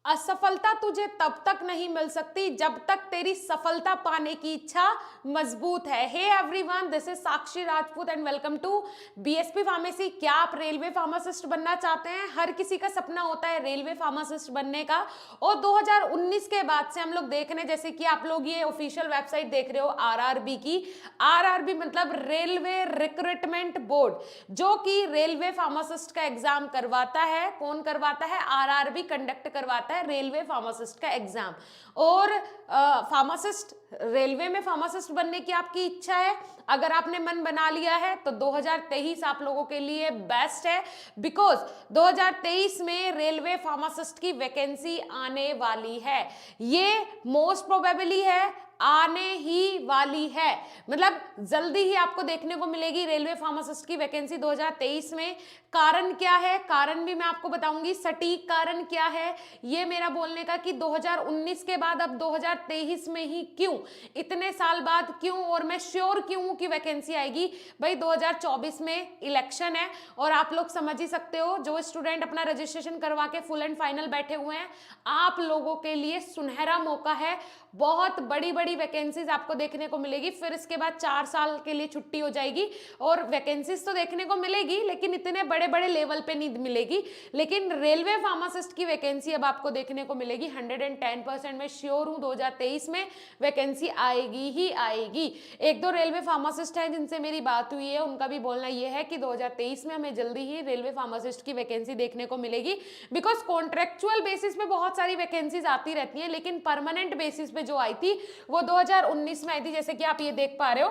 असफलता तुझे तब तक नहीं मिल सकती जब तक तेरी सफलता पाने की इच्छा मजबूत है। Hey everyone, this is Sakshi Rajput and welcome to BSP pharmacy. क्या आप रेलवे फार्मासिस्ट बनना चाहते हैं? हर किसी का सपना होता है रेलवे फार्मासिस्ट बनने का। और 2019 के बाद से हम लोग देख रहे हैं, जैसे कि आप लोग ये ऑफिशियल वेबसाइट देख रहे हो आरआरबी की। आरआरबी मतलब रेलवे रिक्रूटमेंट बोर्ड, जो कि रेलवे फार्मासिस्ट का एग्जाम करवाता है। कौन करवाता है? आरआरबी कंडक्ट करवाता है रेलवे फार्मासिस्ट का एग्जाम। और फार्मासिस्ट, रेलवे में फार्मासिस्ट बनने की आपकी इच्छा है, अगर आपने मन बना लिया है तो 2023 आप लोगों के लिए बेस्ट है। बिकॉज 2023 में रेलवे फार्मासिस्ट की वैकेंसी आने वाली है। ये मोस्ट प्रोबेबली है, आने ही वाली है, मतलब जल्दी ही आपको देखने को मिलेगी रेलवे फार्मासिस्ट की वैकेंसी 2023 में। कारण क्या है? कारण भी मैं आपको बताऊंगी, सटीक कारण क्या है ये मेरा बोलने का, कि 2019 के बाद अब 2023 में ही क्यों, इतने साल बाद क्यों, और मैं श्योर क्यों हूं कि वैकेंसी आएगी। भाई 2024 में इलेक्शन है और आप लोग समझ ही सकते हो, जो स्टूडेंट अपना रजिस्ट्रेशन करवा के फुल एंड फाइनल बैठे हुए हैं, आप लोगों के लिए सुनहरा मौका है। बहुत बड़ी बड़ी वैकेंसीज आपको देखने को मिलेगी। फिर इसके बाद 4 साल के लिए छुट्टी हो जाएगी और वैकेंसीज तो देखने को मिलेगी, लेकिन इतने बड़े बड़े लेवल पे नहीं मिलेगी। लेकिन रेलवे फार्मासिस्ट की वैकेंसी अब आपको देखने को मिलेगी 110%। मैं श्योर हूं 2023 में वैकेंसी आएगी ही आएगी। एक दो रेलवे फार्मासिस्ट हैं जिनसे मेरी बात हुई है, उनका भी बोलना यह है कि 2023 में हमें जल्दी ही रेलवे फार्मासिस्ट की वैकेंसी देखने को मिलेगी। बिकॉज कॉन्ट्रेक्चुअल बेसिस पे बहुत सारी वैकेंसीज आती रहती हैं, लेकिन परमानेंट बेसिस पे जो आई थी वो 2019 में आई थी। जैसे कि आप ये देख पा रहे हो,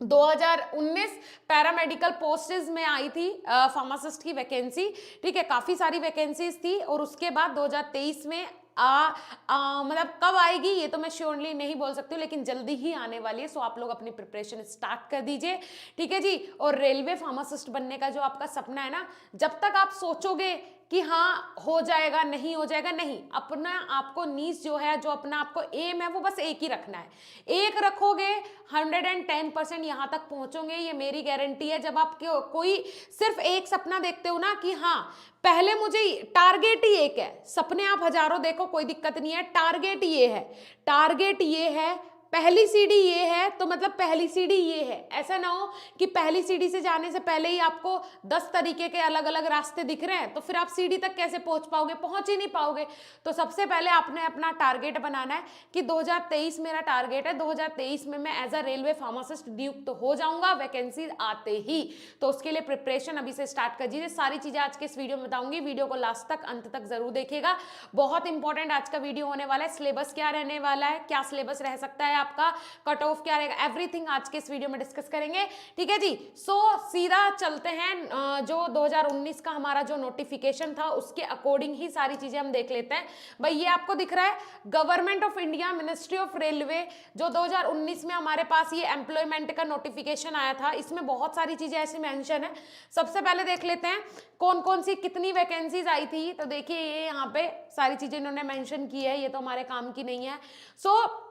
2019 पैरामेडिकल पोस्ट्स में आई थी फार्मासिस्ट की वैकेंसी। ठीक है, काफी सारी वैकेंसीज थी। और उसके बाद 2023 में मतलब कब आएगी ये तो मैं श्योरली नहीं बोल सकती हूँ, लेकिन जल्दी ही आने वाली है। सो आप लोग अपनी प्रिपरेशन स्टार्ट कर दीजिए, ठीक है जी। और रेलवे फार्मासिस्ट बनने का जो आपका सपना है ना, जब तक आप सोचोगे कि हाँ हो जाएगा, नहीं हो जाएगा, नहीं, अपना आपको नीच जो है, जो अपना आपको एम है, वो बस एक ही रखना है। एक रखोगे 110% यहां तक पहुंचोगे, ये मेरी गारंटी है। जब आप कोई सिर्फ एक सपना देखते हो ना कि हाँ पहले मुझे टारगेट ही एक है, सपने आप हजारों देखो कोई दिक्कत नहीं है, टारगेट ये है, टारगेट ये है, पहली सीढ़ी ये है तो मतलब पहली सीढ़ी ये है। ऐसा ना हो कि पहली सीढ़ी से जाने से पहले ही आपको 10 तरीके के अलग अलग रास्ते दिख रहे हैं, तो फिर आप सीढ़ी तक कैसे पहुंच पाओगे? पहुंच ही नहीं पाओगे। तो सबसे पहले आपने अपना टारगेट बनाना है कि 2023 मेरा टारगेट है, 2023 में मैं एज अ रेलवे फार्मासिस्ट नियुक्त हो जाऊंगा वैकेंसी आते ही। तो उसके लिए प्रिपरेशन अभी से स्टार्ट कर दीजिए। सारी चीजें आज के इस वीडियो में बताऊंगी, वीडियो को लास्ट तक, अंत तक जरूर देखिएगा। बहुत इंपॉर्टेंट आज का वीडियो होने वाला है। सिलेबस क्या रहने वाला है, क्या सिलेबस रह सकता है आपका, कट ऑफ क्या रहेगा, एवरीथिंग आज के इस वीडियो में डिस्कस करेंगे, ठीक है जी। सो सीधा चलते हैं, जो 2019 का हमारा जो नोटिफिकेशन था उसके अकॉर्डिंग ही सारी चीजें हम देख लेते हैं। भाई ये आपको दिख रहा है government of India, ministry of railway, जो 2019 में हमारे पास ये एम्प्लॉयमेंट का नोटिफिकेशन आया था। इसमें बहुत सारी चीजें ऐसी मेंशन है। सबसे पहले देख लेते हैं कौन कौन सी कितनी वैकेंसीज आई थी। तो देखिए ये यहाँ पे सारी चीजें इन्होंने मेंशन की है, ये तो हमारे काम की नहीं है। सो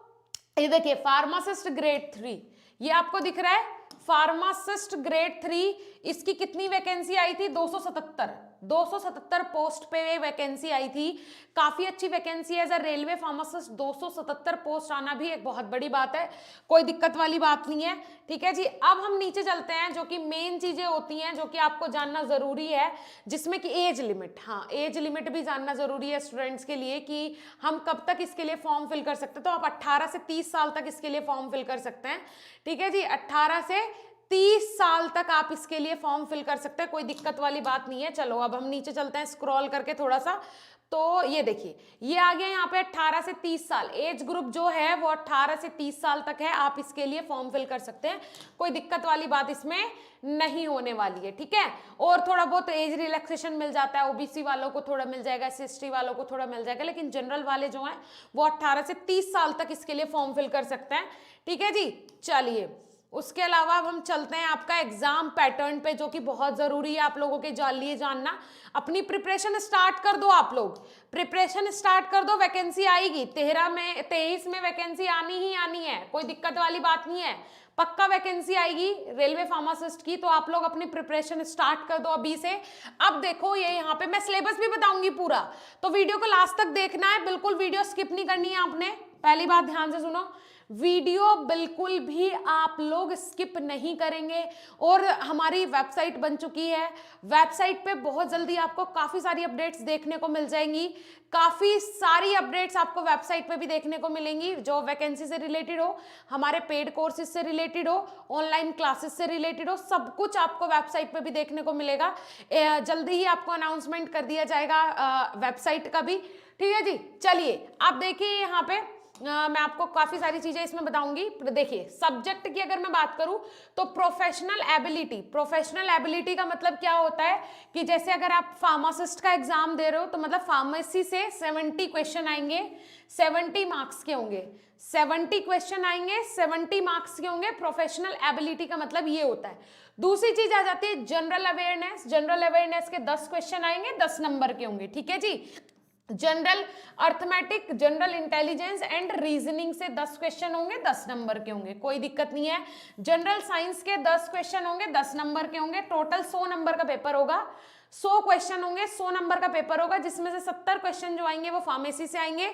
ये देखिए फार्मासिस्ट ग्रेड 3, ये आपको दिख रहा है फार्मासिस्ट ग्रेड 3, इसकी कितनी वैकेंसी आई थी? 277 पोस्ट पे वैकेंसी आई थी। काफी अच्छी वैकेंसी है as a railway pharmacist. 277 post आना भी एक बहुत बड़ी बात है, कोई दिक्कत वाली बात नहीं है, ठीक है जी। अब हम नीचे चलते हैं, जो कि मेन चीजें होती हैं जो कि आपको जानना जरूरी है, जिसमें कि एज लिमिट, हाँ एज लिमिट भी जानना जरूरी है स्टूडेंट्स के लिए कि हम कब तक इसके लिए फॉर्म फिल कर सकते हैं। तो आप 18 से 30 साल तक इसके लिए फॉर्म फिल कर सकते हैं, ठीक है जी। 18 से 30 साल तक आप इसके लिए फॉर्म फिल कर सकते हैं, कोई दिक्कत वाली बात नहीं है। चलो अब हम नीचे चलते हैं स्क्रॉल करके थोड़ा सा। तो ये देखिए ये आ गया यहाँ पे 18 से 30 साल, एज ग्रुप जो है वो 18 से 30 साल तक है, आप इसके लिए फॉर्म फिल कर सकते हैं, कोई दिक्कत वाली बात इसमें नहीं होने वाली है, ठीक है। और थोड़ा बहुत एज रिलैक्सेशन मिल जाता है, ओबीसी वालों को थोड़ा मिल जाएगा, एससी वालों को थोड़ा मिल जाएगा, लेकिन जनरल वाले जो हैं वो 18 से 30 साल तक इसके लिए फॉर्म फिल कर सकते हैं, ठीक है जी। चलिए उसके अलावा अब हम चलते हैं आपका एग्जाम पैटर्न पे, जो कि बहुत जरूरी है आप लोगों के लिए जानना। अपनी प्रिपरेशन स्टार्ट कर दो, आप लोग प्रिपरेशन स्टार्ट कर दो, वैकेंसी आएगी 23 में वैकेंसी आनी ही आनी है, कोई दिक्कत वाली बात नहीं है। पक्का वैकेंसी आएगी रेलवे फार्मासिस्ट की, तो आप लोग अपनी प्रिपरेशन स्टार्ट कर दो अभी से। अब देखो ये यहाँ पे मैं सिलेबस भी बताऊंगी पूरा, तो वीडियो को लास्ट तक देखना है, बिल्कुल वीडियो स्किप नहीं करनी है आपने। पहली बात ध्यान से सुनो, वीडियो बिल्कुल भी आप लोग स्किप नहीं करेंगे। और हमारी वेबसाइट बन चुकी है, वेबसाइट पे बहुत जल्दी आपको काफ़ी सारी अपडेट्स देखने को मिल जाएंगी, काफ़ी सारी अपडेट्स आपको वेबसाइट पे भी देखने को मिलेंगी, जो वैकेंसी से रिलेटेड हो, हमारे पेड कोर्सेज से रिलेटेड हो, ऑनलाइन क्लासेस से रिलेटेड हो, सब कुछ आपको वेबसाइट पे भी देखने को मिलेगा। जल्दी ही आपको अनाउंसमेंट कर दिया जाएगा वेबसाइट का भी, ठीक है जी। चलिए आप देखिए यहाँ पे मैं आपको काफी सारी चीजें इसमें बताऊंगी। देखिए सब्जेक्ट की अगर मैं बात करूं तो प्रोफेशनल एबिलिटी का मतलब क्या होता है कि जैसे अगर आप फार्मासिस्ट का एग्जाम दे रहे हो तो मतलब फार्मेसी से 70 क्वेश्चन आएंगे, 70 मार्क्स के होंगे, 70 क्वेश्चन आएंगे, 70 मार्क्स के होंगे। प्रोफेशनल एबिलिटी का मतलब ये होता है। दूसरी चीज आ जाती है जनरल अवेयरनेस के 10 क्वेश्चन आएंगे, 10 नंबर के होंगे, ठीक है जी। General arithmetic, general intelligence and reasoning से 10 क्वेश्चन होंगे, 10 नंबर के होंगे, कोई दिक्कत नहीं है। जनरल साइंस के 10 क्वेश्चन होंगे, 10 नंबर के होंगे। टोटल 100 नंबर का पेपर होगा, 100 क्वेश्चन होंगे, 100 नंबर का पेपर होगा, जिसमें से 70 क्वेश्चन जो आएंगे वो फार्मेसी से आएंगे,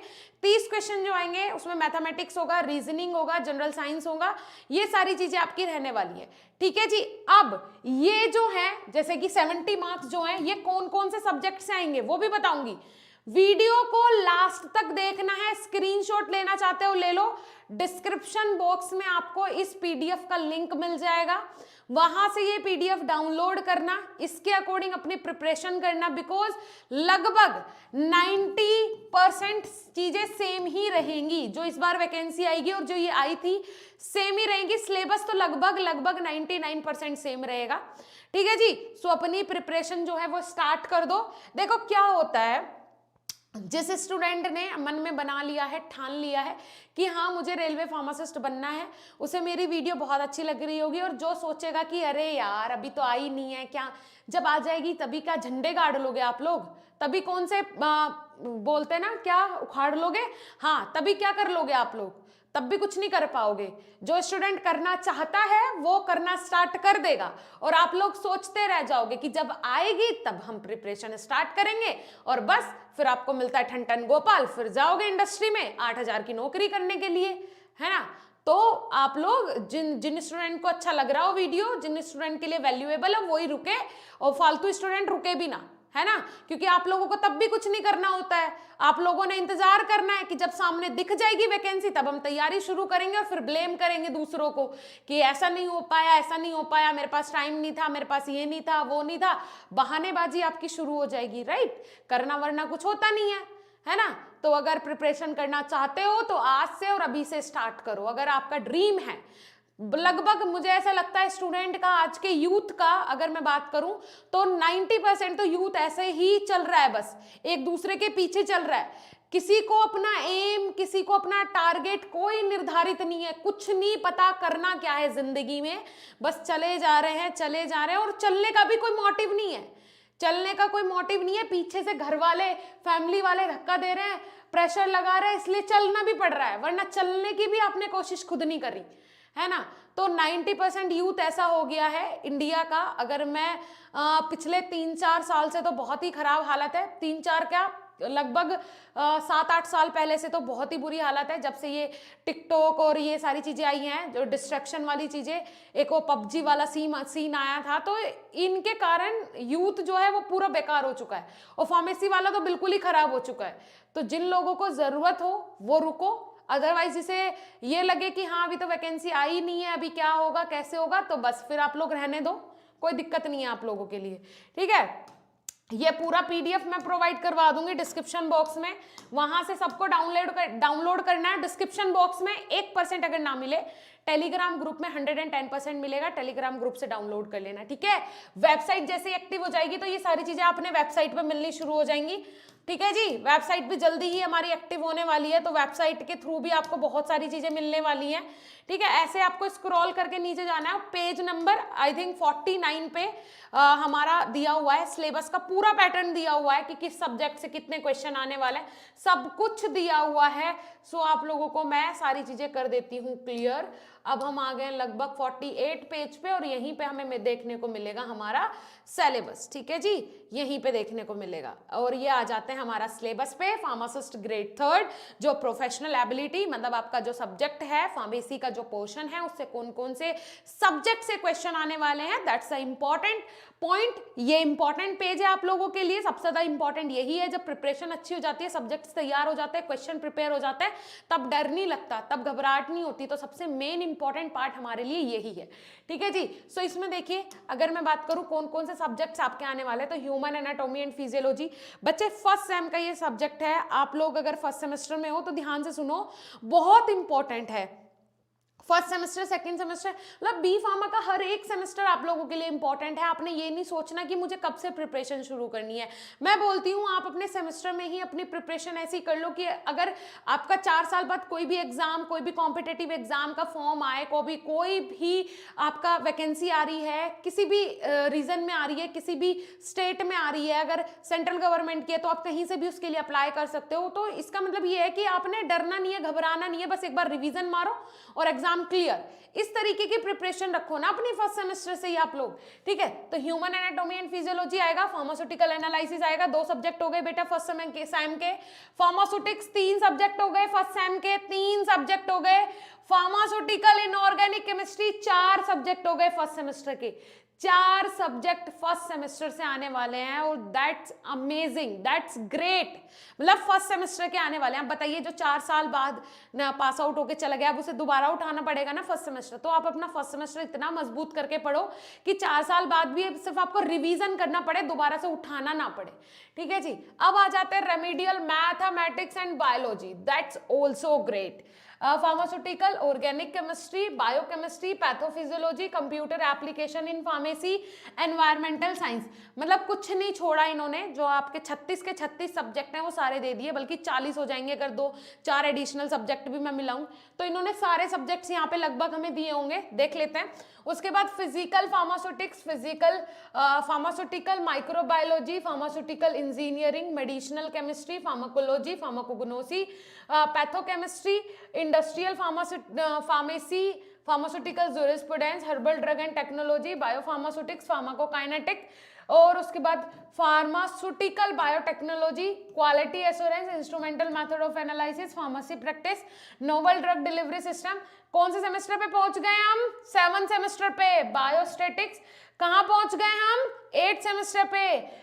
30 क्वेश्चन जो आएंगे उसमें मैथमेटिक्स होगा, रीजनिंग होगा, जनरल साइंस होगा, ये सारी चीजें आपकी रहने वाली है, ठीक है जी। अब ये जो है जैसे कि 70 मार्क्स जो है ये कौन कौन से सब्जेक्ट से आएंगे वो भी बताऊंगी। वीडियो को लास्ट तक देखना है, स्क्रीनशॉट लेना चाहते हो ले लो, डिस्क्रिप्शन बॉक्स में आपको इस पीडीएफ का लिंक मिल जाएगा, वहां से ये पीडीएफ डाउनलोड करना, इसके अकॉर्डिंग अपनी प्रिपरेशन करना, बिकॉज लगभग 90% चीजें सेम ही रहेंगी। जो इस बार वैकेंसी आएगी और जो ये आई थी सेम ही रहेंगी, सिलेबस तो लगभग 99% सेम रहेगा, ठीक है जी। सो अपनी प्रिपरेशन जो है वो स्टार्ट कर दो। देखो क्या होता है, जिस स्टूडेंट ने मन में बना लिया है, ठान लिया है कि हाँ मुझे रेलवे फार्मासिस्ट बनना है, उसे मेरी वीडियो बहुत अच्छी लग रही होगी, और जो सोचेगा कि अरे यार अभी तो आई नहीं है, क्या जब आ जाएगी तभी क्या झंडे गाड़ लोगे आप लोग, तभी कौन से बोलते ना क्या उखाड़ लोगे, हाँ तभी क्या कर लोगे आप लोग, तब भी कुछ नहीं कर पाओगे। जो स्टूडेंट करना चाहता है वो करना स्टार्ट कर देगा, और आप लोग सोचते रह जाओगे कि जब आएगी तब हम प्रिपरेशन स्टार्ट करेंगे, और बस फिर आपको मिलता है ठन ठन गोपाल, फिर जाओगे इंडस्ट्री में 8,000 की नौकरी करने के लिए, है ना। तो आप लोग जिन स्टूडेंट को अच्छा लग रहा हो वीडियो, जिन स्टूडेंट के लिए वैल्यूएबल है वही रुके, और फालतू स्टूडेंट रुके भी ना, है ना, क्योंकि आप लोगों को तब भी कुछ नहीं करना होता है, आप लोगों ने इंतजार करना है कि जब सामने दिख जाएगी वैकेंसी तब हम तैयारी शुरू करेंगे, और फिर ब्लेम करेंगे दूसरों को कि ऐसा नहीं हो पाया, ऐसा नहीं हो पाया, मेरे पास टाइम नहीं था, मेरे पास ये नहीं था, वो नहीं था, बहानेबाजी आपकी शुरू हो जाएगी, राइट। करना वरना कुछ होता नहीं है ना। तो अगर प्रिपरेशन करना चाहते हो तो आज से और अभी से स्टार्ट करो। अगर आपका ड्रीम है, लगभग मुझे ऐसा लगता है स्टूडेंट का, आज के यूथ का अगर मैं बात करूं तो 90% तो यूथ ऐसे ही चल रहा है, बस एक दूसरे के पीछे चल रहा है। किसी को अपना एम, किसी को अपना टारगेट कोई निर्धारित नहीं है, कुछ नहीं पता करना क्या है जिंदगी में, बस चले जा रहे हैं, और चलने का भी कोई मोटिव नहीं है, चलने का कोई मोटिव नहीं है। पीछे से घर वाले, फैमिली वाले धक्का दे रहे हैं, प्रेशर लगा रहे हैं, इसलिए चलना भी पड़ रहा है, वरना चलने की भी आपने कोशिश खुद नहीं करी, है ना। तो 90% यूथ ऐसा हो गया है इंडिया का। अगर मैं पिछले 3-4 साल से तो बहुत ही खराब हालत है, 3-4 क्या लगभग 7-8 साल पहले से तो बहुत ही बुरी हालत है, जब से ये टिकटॉक और ये सारी चीजें आई हैं, जो डिस्ट्रैक्शन वाली चीजें, एक वो पबजी वाला सीन आया था, तो इनके कारण यूथ जो है वो पूरा बेकार हो चुका है, और फार्मेसी वाला तो बिल्कुल ही खराब हो चुका है। तो जिन लोगों को जरूरत हो वो रुको, अदरवाइज इसे ये लगे कि हाँ अभी तो वैकेंसी आई नहीं है, अभी क्या होगा कैसे होगा, तो बस फिर आप लोग रहने दो, कोई दिक्कत नहीं है आप लोगों के लिए, ठीक है। ये पूरा पीडीएफ मैं प्रोवाइड करवा दूंगी डिस्क्रिप्शन बॉक्स में, वहां से सबको डाउनलोड करना है। डिस्क्रिप्शन बॉक्स में 1% अगर ना मिले, टेलीग्राम ग्रुप में 110% मिलेगा, टेलीग्राम ग्रुप से डाउनलोड कर लेना, ठीक है। वेबसाइट जैसे एक्टिव हो जाएगी तो ये सारी चीजें आपने वेबसाइट पे मिलनी शुरू हो जाएंगी, ठीक है जी। वेबसाइट भी जल्दी ही हमारी एक्टिव होने वाली है, तो वेबसाइट के थ्रू भी आपको बहुत सारी चीजें मिलने वाली हैं, ठीक है। ऐसे आपको स्क्रॉल करके नीचे जाना है, पेज नंबर आई थिंक 49 पे हमारा दिया हुआ है, सिलेबस का पूरा पैटर्न दिया हुआ है कि किस सब्जेक्ट से कितने क्वेश्चन आने वाले हैं, सब कुछ दिया हुआ है। सो आप लोगों को मैं सारी चीजें कर देती हूँ क्लियर। अब हम आ गए लगभग 48 पेज पे और यहीं पे हमें देखने को मिलेगा हमारा सिलेबस। ठीक है जी, यहीं पे देखने को मिलेगा। और ये आ जाते हैं हमारा सिलेबस पे। फार्मासिस्ट ग्रेड 3 जो प्रोफेशनल एबिलिटी, मतलब आपका जो सब्जेक्ट है फार्मेसी का जो पोर्शन है उससे कौन कौन से सब्जेक्ट से क्वेश्चन आने वाले हैं, दैट्स अ इंपॉर्टेंट पॉइंट। ये इंपॉर्टेंट पेज है आप लोगों के लिए। सबसे ज्यादा इंपॉर्टेंट यही है, जब प्रिपरेशन अच्छी हो जाती है, सब्जेक्ट तैयार हो जाते हैं, क्वेश्चन प्रिपेयर हो जाता है, तब डर नहीं लगता, तब घबराहट नहीं होती। तो सबसे मेन इंपॉर्टेंट पार्ट हमारे लिए यही है। ठीक है जी। सो इसमें देखिए, अगर मैं बात करूं कौन कौन से सब्जेक्ट्स आपके आने वाले हैं, तो ह्यूमन एनाटॉमी एंड फिजियोलॉजी। बच्चे फर्स्ट सेम का ये सब्जेक्ट है। आप लोग अगर फर्स्ट सेमेस्टर में हो तो ध्यान से सुनो, बहुत इंपॉर्टेंट है। फर्स्ट सेमेस्टर, सेकंड सेमेस्टर, मतलब बी फार्मा का हर एक सेमेस्टर आप लोगों के लिए इंपॉर्टेंट है। आपने ये नहीं सोचना कि मुझे कब से प्रिपरेशन शुरू करनी है। मैं बोलती हूँ आप अपने सेमेस्टर में ही अपनी प्रिपरेशन ऐसी कर लो कि अगर आपका 4 साल बाद कोई भी एग्जाम, कोई भी कॉम्पिटेटिव एग्जाम का फॉर्म आए, कोई भी आपका वैकेंसी आ रही है, किसी भी रीजन में आ रही है, किसी भी स्टेट में आ रही है, अगर सेंट्रल गवर्नमेंट की है तो आप कहीं से भी उसके लिए अप्लाई कर सकते हो। तो इसका मतलब ये है कि आपने डरना नहीं है, घबराना नहीं है, बस एक बार रिवीजन मारो और एग्जाम क्लियर। इस तरीके की प्रिपरेशन रखो ना अपनी फर्स्ट सेमेस्टर से ही आप लोग। ठीक है, तो ह्यूमन एनाटॉमी एंड फिजियोलॉजी आएगा, फार्मास्यूटिकल एनालिसिस आएगा। 2 सब्जेक्ट हो गए बेटा फर्स्ट सेम के। फार्मास्यूटिक्स 3 सब्जेक्ट हो गए फर्स्ट सेम के, 3 सब्जेक्ट हो गए। फार्मास्यूटिकल इनऑर्गेनिक केमिस्ट्री 4 सब्जेक्ट हो गए फर्स्ट सेमेस्टर के। 4 सब्जेक्ट फर्स्ट सेमेस्टर से आने वाले हैं और दैट्स अमेजिंग, दैट्स ग्रेट। मतलब फर्स्ट सेमेस्टर के आने वाले हैं। आप बताइए, जो 4 साल बाद ना पास आउट होके चला गया, अब उसे दोबारा उठाना पड़ेगा ना फर्स्ट सेमेस्टर। तो आप अपना फर्स्ट सेमेस्टर इतना मजबूत करके पढ़ो कि 4 साल बाद भी सिर्फ आपको रिवीजन करना पड़े, दोबारा से उठाना ना पड़े। ठीक है जी। अब आ जाते हैं remedial mathematics and biology, that's also great. Pharmaceutical, organic chemistry, biochemistry, pathophysiology, computer application in pharmacy, environmental science. मतलब कुछ नहीं छोड़ा इन्होंने। जो आपके 36 के 36 सब्जेक्ट हैं वो सारे दे दिए, बल्कि 40 हो जाएंगे अगर 2-4 एडिशनल सब्जेक्ट भी मैं मिलाऊं। तो इन्होंने सारे सब्जेक्ट्स यहाँ पे लगभग हमें दिए होंगे, देख लेते हैं। उसके बाद physical pharmaceutics, physical pharmaceutical microbiology, pharmaceutical engineering, medicinal chemistry, pharmacology, pharmacognosy, pathochemistry, industrial pharmacy, pharmaceutical jurisprudence, herbal drug and technology, biopharmaceutics, pharmacokinetic. और उसके बाद pharmaceutical biotechnology, quality assurance, instrumental method of analysis, pharmacy practice, novel drug delivery system. कौन से semester पे पहुंच गए हम? 7th semester पे। बायोस्टेटिक्स कहाँ पहुंच गए हम? 8th सेमेस्टर पे।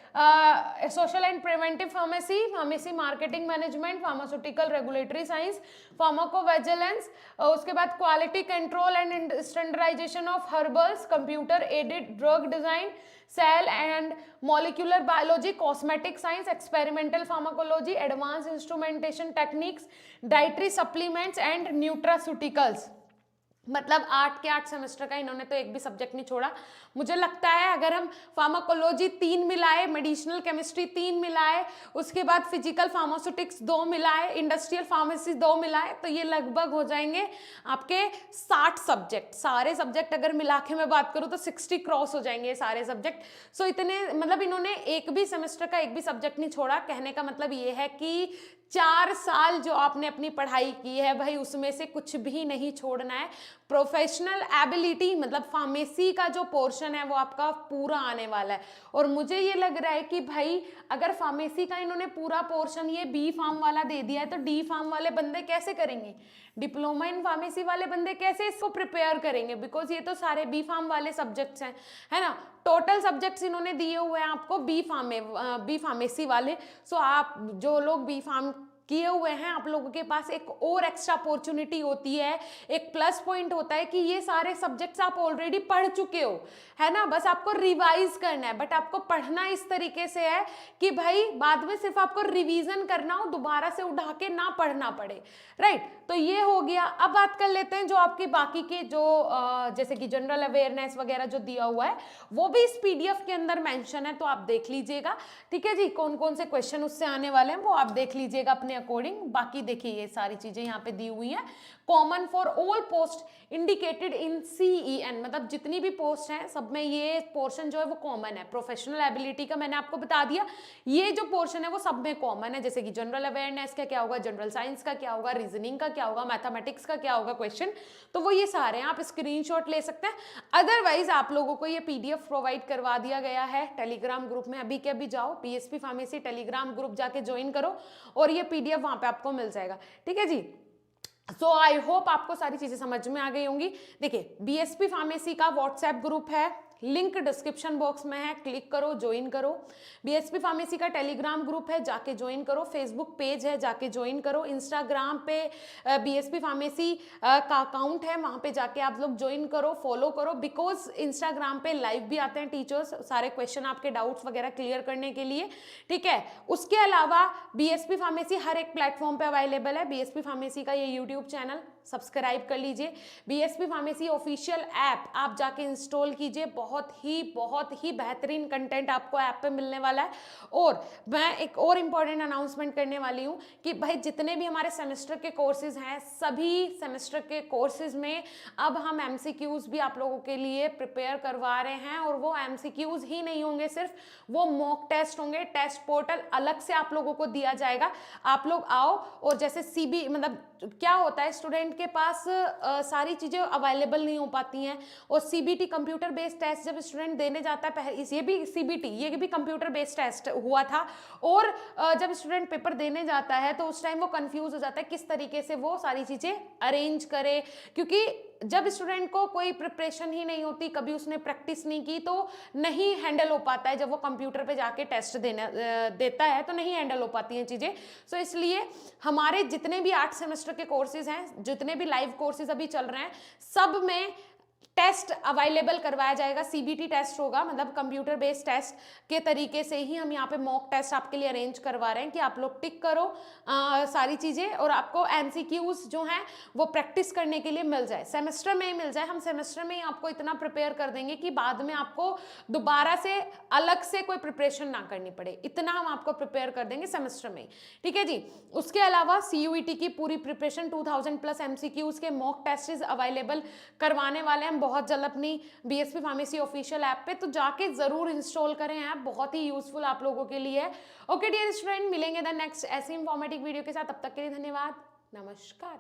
Social and preventive pharmacy, pharmacy marketing management, pharmaceutical regulatory science, pharmacovigilance. उसके बाद quality control and standardization of herbals, computer aided drug design, cell and molecular biology, cosmetic science, experimental pharmacology, advance instrumentation techniques, dietary supplements and nutraceuticals. मतलब 8 के 8 semester का इन्होंने तो एक भी subject नहीं छोड़ा। मुझे लगता है अगर हम फार्माकोलॉजी 3 मिलाए, मेडिसिनल केमिस्ट्री 3 मिलाए, उसके बाद फिजिकल फार्मास्यूटिक्स 2 मिलाए, इंडस्ट्रियल फार्मेसी 2 मिलाए, तो ये लगभग हो जाएंगे आपके 60 सब्जेक्ट। सारे सब्जेक्ट अगर मिला के मैं बात करूँ तो 60 क्रॉस हो जाएंगे सारे सब्जेक्ट। सो इतने, मतलब इन्होंने एक भी सेमेस्टर का एक भी सब्जेक्ट नहीं छोड़ा। कहने का मतलब ये है कि 4 साल जो आपने अपनी पढ़ाई की है भाई, उसमें से कुछ भी नहीं छोड़ना है। प्रोफेशनल एबिलिटी मतलब फार्मेसी का जो पोर्शन है वो आपका पूरा आने वाला है। और मुझे ये लग रहा है कि भाई अगर फार्मेसी का इन्होंने पूरा पोर्शन ये बी फार्म वाला दे दिया है, तो डी फार्म वाले बंदे कैसे करेंगे? डिप्लोमा इन फार्मेसी वाले बंदे कैसे इसको प्रिपेयर करेंगे? बिकॉज ये तो सारे बी फार्म वाले सब्जेक्ट्स हैं, है ना। टोटल सब्जेक्ट्स इन्होंने दिए हुए हैं आपको बी फार्मेसी वाले। सो आप जो लोग बी फार्म किए हुए हैं, आप लोगों के पास एक और एक्स्ट्रा अपॉर्चुनिटी होती है, एक प्लस पॉइंट होता है कि ये सारे सब्जेक्ट्स आप ऑलरेडी पढ़ चुके हो, है ना। बस आपको रिवाइज करना है, बट आपको पढ़ना इस तरीके से है कि भाई बाद में सिर्फ आपको रिवीजन करना हो, दोबारा से उठा के ना पढ़ना पड़े, राइट। तो ये हो गया। अब बात कर लेते हैं जो आपकी बाकी के जो जैसे कि जनरल अवेयरनेस वगैरह जो दिया हुआ है वो भी इस पीडीएफ के अंदर मेंशन है, तो आप देख लीजिएगा। ठीक है जी, कौन कौन से क्वेश्चन उससे आने वाले हैं वो आप देख लीजिएगा अपने अकॉर्डिंग। बाकी देखिए ये सारी चीजें यहाँ पे दी हुई हैं। Common for all post indicated in CEN, मतलब जितनी भी पोस्ट हैं सब में ये पोर्शन जो है वो कॉमन है। प्रोफेशनल एबिलिटी का मैंने आपको बता दिया, ये जो पोर्शन है वो सब में कॉमन है, जैसे कि जनरल अवेयरनेस का क्या होगा, जनरल साइंस का क्या होगा, रीजनिंग का क्या होगा, मैथमेटिक्स का क्या होगा क्वेश्चन, तो वो ये सारे हैं, आप स्क्रीनशॉट ले सकते हैं। अदरवाइज आप लोगों को ये PDF प्रोवाइड करवा दिया गया है टेलीग्राम ग्रुप में, अभी के अभी जाओ BSP फार्मेसी टेलीग्राम ग्रुप जाके ज्वाइन करो और ये PDF वहां पे आपको मिल जाएगा, ठीक है जी। सो आई होप आपको सारी चीजें समझ में आ गई होंगी। देखिए BSP फार्मेसी का व्हाट्सएप ग्रुप है, लिंक डिस्क्रिप्शन बॉक्स में है, क्लिक करो ज्वाइन करो। BSP फार्मेसी का टेलीग्राम ग्रुप है, जाके ज्वाइन करो। फेसबुक पेज है, जाके ज्वाइन करो। इंस्टाग्राम पे BSP फार्मेसी का अकाउंट है, वहां पे जाके आप लोग ज्वाइन करो, फॉलो करो, बिकॉज इंस्टाग्राम पे लाइव भी आते हैं टीचर्स सारे क्वेश्चन आपके डाउट्स वगैरह क्लियर करने के लिए, ठीक है। उसके अलावा BSP फार्मेसी हर एक प्लेटफॉर्म पे अवेलेबल है। BSP फार्मेसी का ये यूट्यूब चैनल सब्सक्राइब कर लीजिए। BSP फार्मेसी ऑफिशियल ऐप आप जाके इंस्टॉल कीजिए, बहुत ही बेहतरीन कंटेंट आपको ऐप पे मिलने वाला है। और मैं एक और इम्पॉर्टेंट अनाउंसमेंट करने वाली हूँ कि भाई जितने भी हमारे सेमेस्टर के कोर्सेज हैं, सभी सेमेस्टर के कोर्सेज में अब हम MCQs भी आप लोगों के लिए प्रिपेयर करवा रहे हैं। और वो MCQs ही नहीं होंगे सिर्फ, वो मॉक टेस्ट होंगे। टेस्ट पोर्टल अलग से आप लोगों को दिया जाएगा, आप लोग आओ। और जैसे CB मतलब क्या होता है, स्टूडेंट के पास सारी चीजें अवेलेबल नहीं हो पाती हैं, और CBT कंप्यूटर बेस्ड टेस्ट जब स्टूडेंट देने जाता है, पहले ये भी CBT ये भी कंप्यूटर बेस्ड टेस्ट हुआ था, और जब स्टूडेंट पेपर देने जाता है तो उस टाइम वो कंफ्यूज हो जाता है किस तरीके से वो सारी चीजें अरेंज करे, क्योंकि जब स्टूडेंट को कोई प्रिपरेशन ही नहीं होती, कभी उसने प्रैक्टिस नहीं की, तो नहीं हैंडल हो पाता है। जब वो कंप्यूटर पे जाके टेस्ट देता है तो नहीं हैंडल हो पाती हैं चीज़ें। सो इसलिए हमारे जितने भी 8 सेमेस्टर के कोर्सेज हैं, जितने भी लाइव कोर्सेज अभी चल रहे हैं, सब में टेस्ट अवेलेबल करवाया जाएगा। CBT टेस्ट होगा, मतलब कंप्यूटर बेस्ड टेस्ट के तरीके से ही हम यहाँ पे मॉक टेस्ट आपके लिए अरेंज करवा रहे हैं कि आप लोग टिक करो सारी चीज़ें, और आपको MCQs जो हैं वो प्रैक्टिस करने के लिए मिल जाए, सेमेस्टर में ही मिल जाए। हम सेमेस्टर में ही आपको इतना प्रिपेयर कर देंगे कि बाद में आपको दोबारा से अलग से कोई प्रिपरेशन ना करनी पड़े, इतना हम आपको प्रिपेयर कर देंगे सेमेस्टर में, ठीक है जी। उसके अलावा CUET की पूरी प्रिपरेशन 2000+ MCQs के मॉक टेस्ट अवेलेबल करवाने वाले हैं बहुत जल्द अपनी BSP फार्मेसी ऑफिशियल ऐप पे, तो जाके जरूर इंस्टॉल करें ऐप, बहुत ही यूजफुल आप लोगों के लिए है। ओके डियर स्टूडेंट, मिलेंगे द नेक्स्ट ऐसी इंफॉर्मेटिव वीडियो के साथ, तब तक के लिए धन्यवाद, नमस्कार।